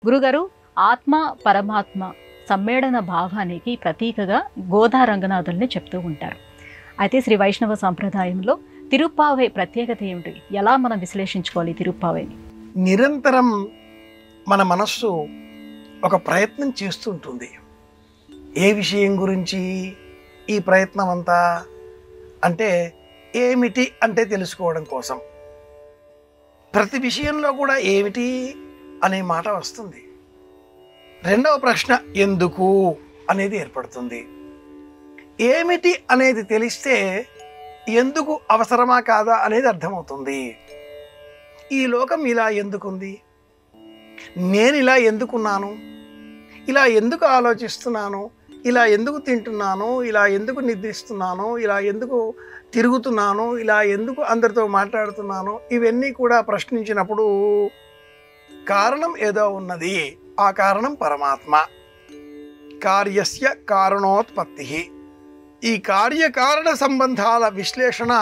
గురుగారు, ఆత్మ పరమాత్మ సమ్మేళన భావానికి ప్రతీకగా గోదా రంగనాథుల్ని చెప్తూ ఉంటారు. అయితే శ్రీ వైష్ణవ సంప్రదాయంలో తిరుప్పావై ప్రత్యేకత ఏమిటి? ఎలా మనం విశ్లేషించుకోవాలి తిరుప్పావైని? నిరంతరం మన మనస్సు ఒక ప్రయత్నం చేస్తుంటుంది. ఏ విషయం గురించి ఈ ప్రయత్నం అంతా అంటే ఏమిటి అంటే తెలుసుకోవడం కోసం. ప్రతి విషయంలో కూడా ఏమిటి అనే మాట వస్తుంది. రెండవ ప్రశ్న ఎందుకు అనేది ఏర్పడుతుంది. ఏమిటి అనేది తెలిస్తే ఎందుకు అవసరమా కాదా అనేది అర్థమవుతుంది. ఈ లోకం ఇలా ఎందుకుంది, నేను ఇలా ఎందుకున్నాను, ఇలా ఎందుకు ఆలోచిస్తున్నాను, ఇలా ఎందుకు తింటున్నాను, ఇలా ఎందుకు నిద్రిస్తున్నాను, ఇలా ఎందుకు తిరుగుతున్నాను, ఇలా ఎందుకు అందరితో మాట్లాడుతున్నాను, ఇవన్నీ కూడా ప్రశ్నించినప్పుడు కారణం ఏదో ఉన్నది. ఆ కారణం పరమాత్మ. కార్యస్య కారణోత్పత్తి. ఈ కార్యకారణ సంబంధాల విశ్లేషణ,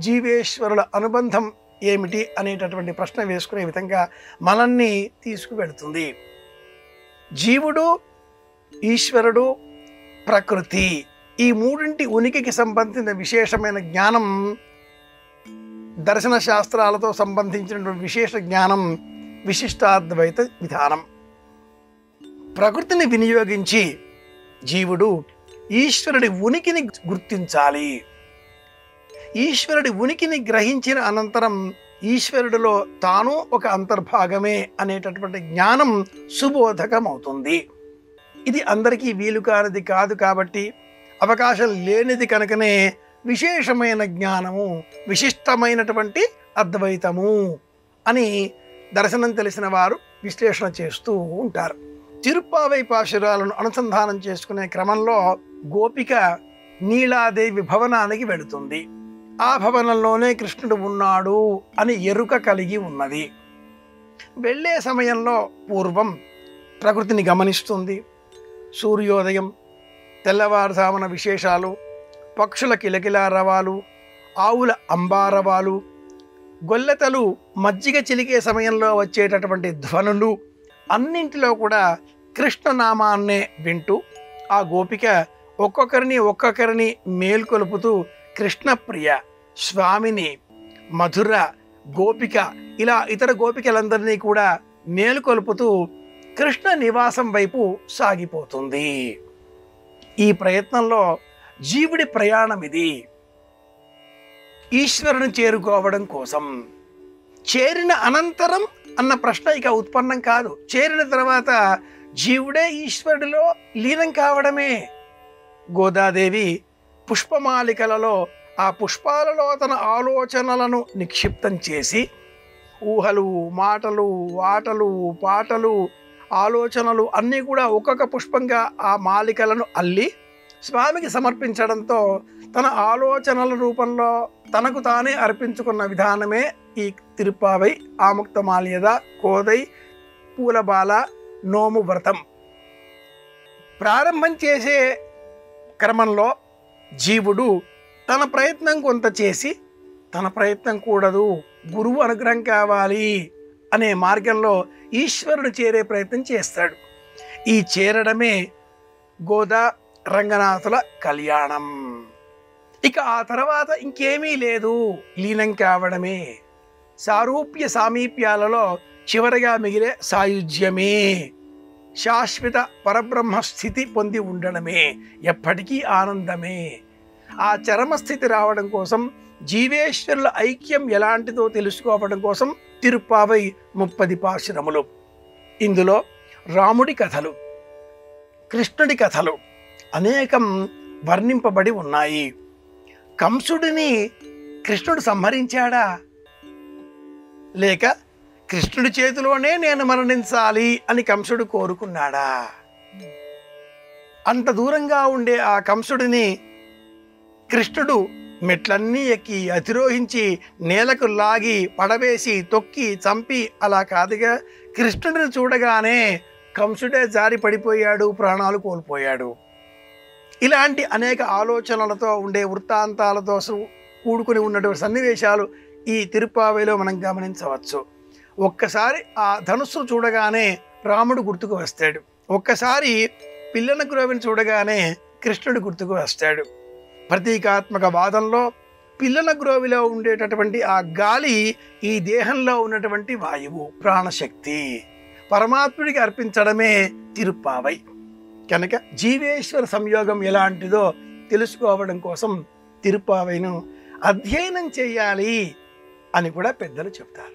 జీవేశ్వరుల అనుబంధం ఏమిటి అనేటటువంటి ప్రశ్న వేసుకునే విధంగా మనల్ని తీసుకువెడుతుంది. జీవుడు, ఈశ్వరుడు, ప్రకృతి, ఈ మూడింటి ఉనికికి సంబంధించిన విశేషమైన జ్ఞానం, దర్శన శాస్త్రాలతో సంబంధించినటువంటి విశేష జ్ఞానం విశిష్టాద్వైత విధానం. ప్రకృతిని వినియోగించి జీవుడు ఈశ్వరుడి ఉనికిని గుర్తించాలి. ఈశ్వరుడి ఉనికిని గ్రహించిన అనంతరం ఈశ్వరుడిలో తాను ఒక అంతర్భాగమే అనేటటువంటి జ్ఞానం సుబోధకమవుతుంది. ఇది అందరికీ వీలు కానిది కాదు కాబట్టి, అవకాశం లేనిది కనుకనే విశేషమైన జ్ఞానము, విశిష్టమైనటువంటి అద్వైతము అని దర్శనం తెలిసిన వారు విశ్లేషణ చేస్తూ ఉంటారు. తిరుప్పావై పాశురాలను అనుసంధానం చేసుకునే క్రమంలో గోపిక నీలాదేవి భవనానికి వెళుతుంది. ఆ భవనంలోనే కృష్ణుడు ఉన్నాడు అని ఎరుక కలిగి ఉన్నది. వెళ్ళే సమయంలో పూర్వం ప్రకృతిని గమనిస్తుంది. సూర్యోదయం, తెల్లవారుజామున విశేషాలు, పక్షుల కిలకిలారవాలు, ఆవుల అంబారవాలు, గొల్లెతలు మజ్జిగ చిలికే సమయంలో వచ్చేటటువంటి ధ్వనులు, అన్నింటిలో కూడా కృష్ణనామాన్నే వింటూ ఆ గోపిక ఒక్కొక్కరిని మేల్కొలుపుతూ కృష్ణప్రియ, స్వామిని, మధుర, గోపిక, ఇలా ఇతర గోపికలందరినీ కూడా మేలుకొలుపుతూ కృష్ణ నివాసం వైపు సాగిపోతుంది. ఈ ప్రయత్నంలో జీవుడి ప్రయాణం ఇది. ఈశ్వరుని చేరుకోవడం కోసం. చేరిన అనంతరం అన్న ప్రశ్న ఇక ఉత్పన్నం కాదు. చేరిన తర్వాత జీవుడే ఈశ్వరుడిలో లీనం కావడమే. గోదాదేవి పుష్పమాలికలలో, ఆ పుష్పాలలో తన ఆలోచనలను నిక్షిప్తం చేసి ఊహలు, మాటలు, ఆటలు, పాటలు, ఆలోచనలు అన్నీ కూడా ఒక్కొక్క పుష్పంగా ఆ మాలికలను అల్లి స్వామికి సమర్పించడంతో తన ఆలోచనల రూపంలో తనకు తానే అర్పించుకున్న విధానమే ఈ తిరుప్పావై, ఆముక్తమాల్యద, కోదై, పూలబాల, నోము వ్రతం. ప్రారంభం చేసే క్రమంలో జీవుడు తన ప్రయత్నం కొంత చేసి, తన ప్రయత్నం కూడదు, గురువు అనుగ్రహం కావాలి అనే మార్గంలో ఈశ్వరుడు చేరే ప్రయత్నం చేస్తాడు. ఈ చేరడమే గోదా రంగనాథుల కళ్యాణం. ఇక ఆ తర్వాత ఇంకేమీ లేదు, లీనం కావడమే. సారూప్య సామీప్యాలలో చివరిగా మిగిలే సాయుజ్యమే, శాశ్వత పరబ్రహ్మ స్థితి పొంది ఉండడమే, ఎప్పటికీ ఆనందమే. ఆ చరమస్థితి రావడం కోసం, జీవేశ్వరుల ఐక్యం ఎలాంటిదో తెలుసుకోవడం కోసం తిరుప్పావై 30 పాశురములు. ఇందులో రాముడి కథలు, కృష్ణుడి కథలు అనేకం వర్ణింపబడి ఉన్నాయి. కంసుడిని కృష్ణుడు సంహరించాడా, లేక కృష్ణుడి చేతిలోనే నేను మరణించాలి అని కంసుడు కోరుకున్నాడా? అంత దూరంగా ఉండే ఆ కంసుడిని కృష్ణుడు మెట్లన్నీ ఎక్కి అతిరోహించి నేలకు లాగి పడవేసి తొక్కి చంపి అలా కాదుగా, కృష్ణుడిని చూడగానే కంసుడే జారి పడిపోయాడు, ప్రాణాలు కోల్పోయాడు. ఇలాంటి అనేక ఆలోచనలతో ఉండే వృత్తాంతాలతో కూడుకుని ఉన్నటువంటి సన్నివేశాలు ఈ తిరుప్పావైలో మనం గమనించవచ్చు. ఒక్కసారి ఆ ధనుస్సు చూడగానే రాముడు గుర్తుకు వస్తాడు. ఒక్కసారి పిల్లన గ్రోవిని చూడగానే కృష్ణుడు గుర్తుకు వస్తాడు. ప్రతీకాత్మక వాదంలో పిల్లల గ్రోవిలో ఉండేటటువంటి ఆ గాలి ఈ దేహంలో ఉన్నటువంటి వాయువు, ప్రాణశక్తి పరమాత్ముడికి అర్పించడమే తిరుప్పావై. కనుక జీవేశ్వర సంయోగం ఎలాంటిదో తెలుసుకోవడం కోసం తిరుప్పావైను అధ్యయనం చేయాలి అని కూడా పెద్దలు చెప్తారు.